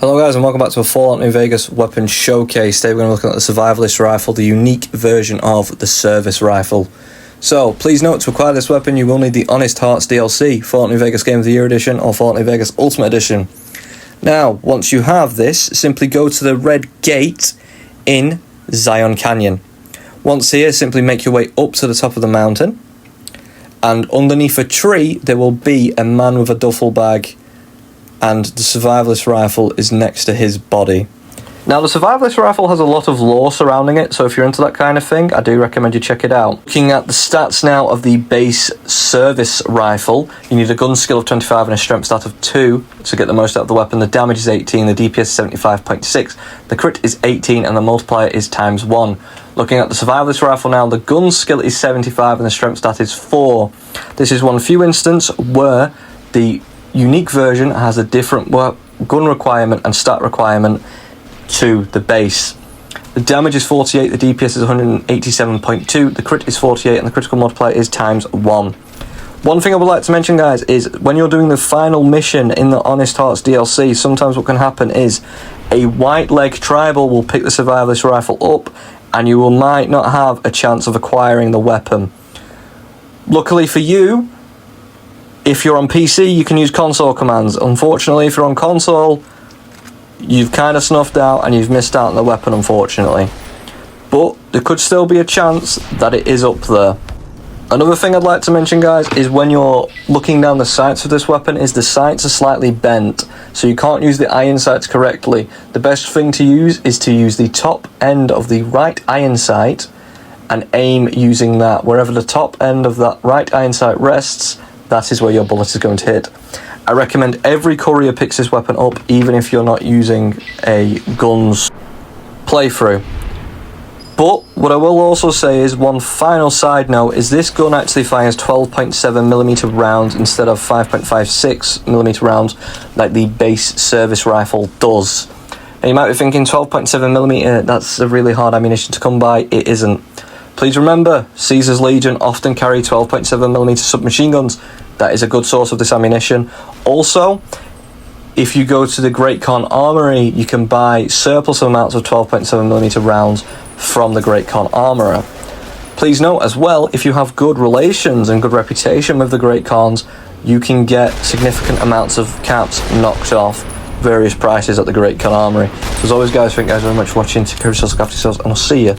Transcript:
Hello guys and welcome back to a Fallout New Vegas weapon showcase. Today we're going to look at the Survivalist rifle, the unique version of the service rifle. So please note, to acquire this weapon you will need the Honest Hearts DLC, Fallout New Vegas Game of the Year Edition or Fallout New Vegas Ultimate Edition. Now, once you have this, simply go to the red gate in Zion Canyon. Once here, simply make your way up to the top of the mountain, and underneath a tree there will be a man with a duffel bag, and the Survivalist rifle is next to his body. Now, the Survivalist rifle has a lot of lore surrounding it, so if you're into that kind of thing, I do recommend you check it out. Looking at the stats now of the base service rifle, you need a gun skill of 25 and a strength stat of 2 to get the most out of the weapon. The damage is 18, the DPS is 75.6, the crit is 18, and the multiplier is ×1. Looking at the Survivalist rifle now, the gun skill is 75 and the strength stat is 4. This is one few instance where the unique version has a different gun requirement and stat requirement to the base. The damage is 48, the DPS is 187.2, the crit is 48, and the critical multiplier is ×1. One thing I would like to mention, guys, is when you're doing the final mission in the Honest Hearts DLC, sometimes what can happen is a white leg tribal will pick the Survivalist rifle up and you might not have a chance of acquiring the weapon. Luckily for you, if you're on PC, you can use console commands. Unfortunately, if you're on console, you've kind of snuffed out and you've missed out on the weapon, unfortunately. But there could still be a chance that it is up there. Another thing I'd like to mention, guys, is when you're looking down the sights of this weapon, is the sights are slightly bent, so you can't use the iron sights correctly. The best thing to use is to use the top end of the right iron sight and aim using that. Wherever the top end of that right iron sight rests, that is where your bullet is going to hit. I recommend every courier picks this weapon up, even if you're not using a guns playthrough. But what I will also say is, one final side note, is this gun actually fires 12.7mm rounds instead of 5.56mm rounds like the base service rifle does. Now you might be thinking 12.7mm, that's a really hard ammunition to come by. It isn't. Please remember, Caesar's Legion often carry 12.7mm submachine guns. That is a good source of this ammunition. Also, if you go to the Great Khan Armory, you can buy surplus amounts of 12.7mm rounds from the Great Khan Armourer. Please note as well, if you have good relations and good reputation with the Great Khans, you can get significant amounts of caps knocked off various prices at the Great Khan Armory. As always, guys, thank you guys very much for watching. Take care of yourselves, look after yourselves, and I'll see you